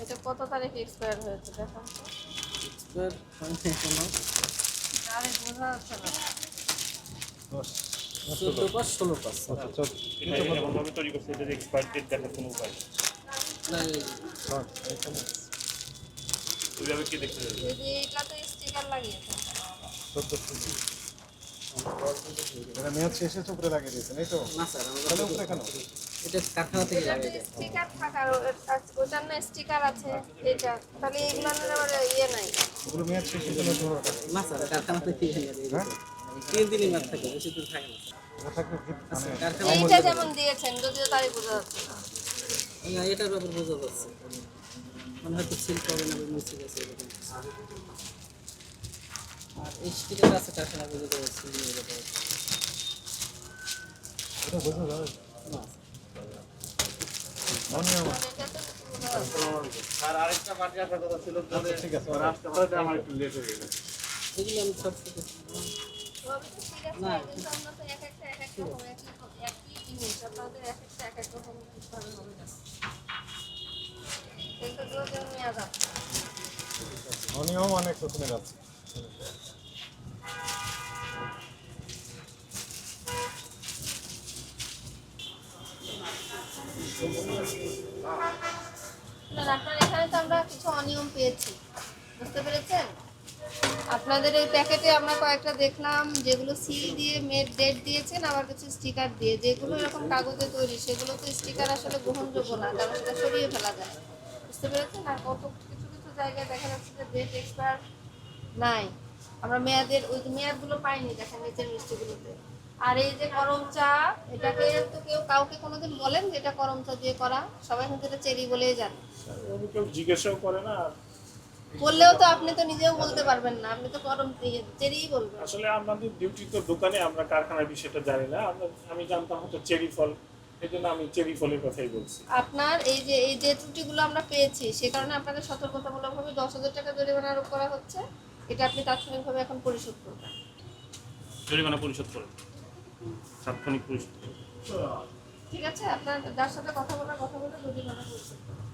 এটা কত তারিখে এক্সপায়ার হয়েছে দেখান তো। এক্সপায়ার হয়নি এখনো। আরে বোঝা যাচ্ছে না। 14/5 16/5 এটা এমনভাবে তৈরি করছে এটা এক্সপায়ার ডেট দেখার কোনো উপায় নেই। না ওইভাবে কি দেখতে যাবে? যদি এটাতে স্টিকার লাগিয়েছে এটা মেয়াদ শেষে উপরে লাগিয়ে দিয়েছেন এই তো? না স্যার তাহলে আমাদের উপরে কেন? এটা কারখানা থেকে এটাতে লাগিয়ে দেয়। স্টিকার থাকার ওটার না স্টিকার আছে এটা তাহলে এগুলোর আবার ইয়ে নাই। ওগুলো মেয়াদ শেষের জন্য ধরে রাখা। না স্যার কারখানা থেকে লাগিয়ে দেয়। হ্যাঁ? 3 দিনই মাত্র থাকে, বেশি দিন থাকে না স্যার। এটা থাকবে কি মানে কারখানা এইটা যেমন দিয়েছেন যদিও তারই বোঝা যাচ্ছে না। এটার ব্যাপার বোঝা যাচ্ছে মানে হয়তো সিল করে না মিস্টেক আছে এরকম। আর এই স্টিকার আছে কারখানা বোঝা যাচ্ছে সিল হয়ে যাবে। এটা বোঝা যাবে? না অনিয়ম। মানে এটাতে বোঝা যাচ্ছে না। আর আরেকটা পার্টি আসার কথা ছিল আচ্ছা, ঠিক আছে। আসতে হয়তো আমার একটু লেট হয়ে গেছে। এগুলো আমি সব থেকে সবই তো ঠিক আছে, না। কিন্তু আমরা তো এক একটা রকম একই জিনিস আপনাদের এক একটা এক রকম ভাবে হবে না। এগুলো যেমন নেওয়া যাচ্ছে অনিয়ম অনেক রকমের আছে। না, আপনার এখানে তো আমরা কিছু অনিয়ম পেয়েছি, বুঝতে পেরেছেন? আপনাদের এই প্যাকেটে আমরা কয়েকটা দেখলাম যেগুলো সিল দিয়ে ডেট দিয়েছেন, আবার কিছু স্টিকার দিয়ে, যেগুলো এরকম কাগজে তৈরি সেগুলো তো স্টিকার আসলে গ্রহণযোগ্য না, কারণ সেটা সরিয়ে ফেলা যায়, বুঝতে পেরেছেন? আর কত কিছু কিছু জায়গায় দেখা যাচ্ছে যে ডেট এক্সপায়ার নাই, আমরা মেয়াদের ওই মেয়াদগুলো পাইনি দেখেন নিচের মিষ্টিগুলোতে। আর এই যে করম চা, এটাকে তো কেউ কাউকে কোনোদিন বলেন যে এটা করম চা দিয়ে করা? সবাই কিন্তু এটা চেরি বলেই জানে। আমি কেউ জিজ্ঞাসাও করে না। বললেও তো আপনি তো নিজেও বলতে পারবেন না, আপনি তো করম চেরিই বলবেন। আসলে আমাদের ডিউটি তো দোকানে, আমরা কারখানার বিষয়টা জানি না। আমি জানতাম হয়তো চেরি ফল, এই জন্য আমি চেরি ফলের কথাই বলছি। আপনার এই যে ত্রুটিগুলো আমরা পেয়েছি সে কারণে আপনাদের সতর্কতামূলকভাবে 10,000 টাকা জরিমানা আরোপ করা হচ্ছে। এটা আপনি তাৎক্ষণিকভাবে এখন পরিশোধ করবেন। জরিমানা পরিশোধ করে তাৎক্ষণিক পরিশোধ করে। ঠিক আছে, আপনার যার সাথে কথা বলে জরিমানা পরিশোধ করবেন।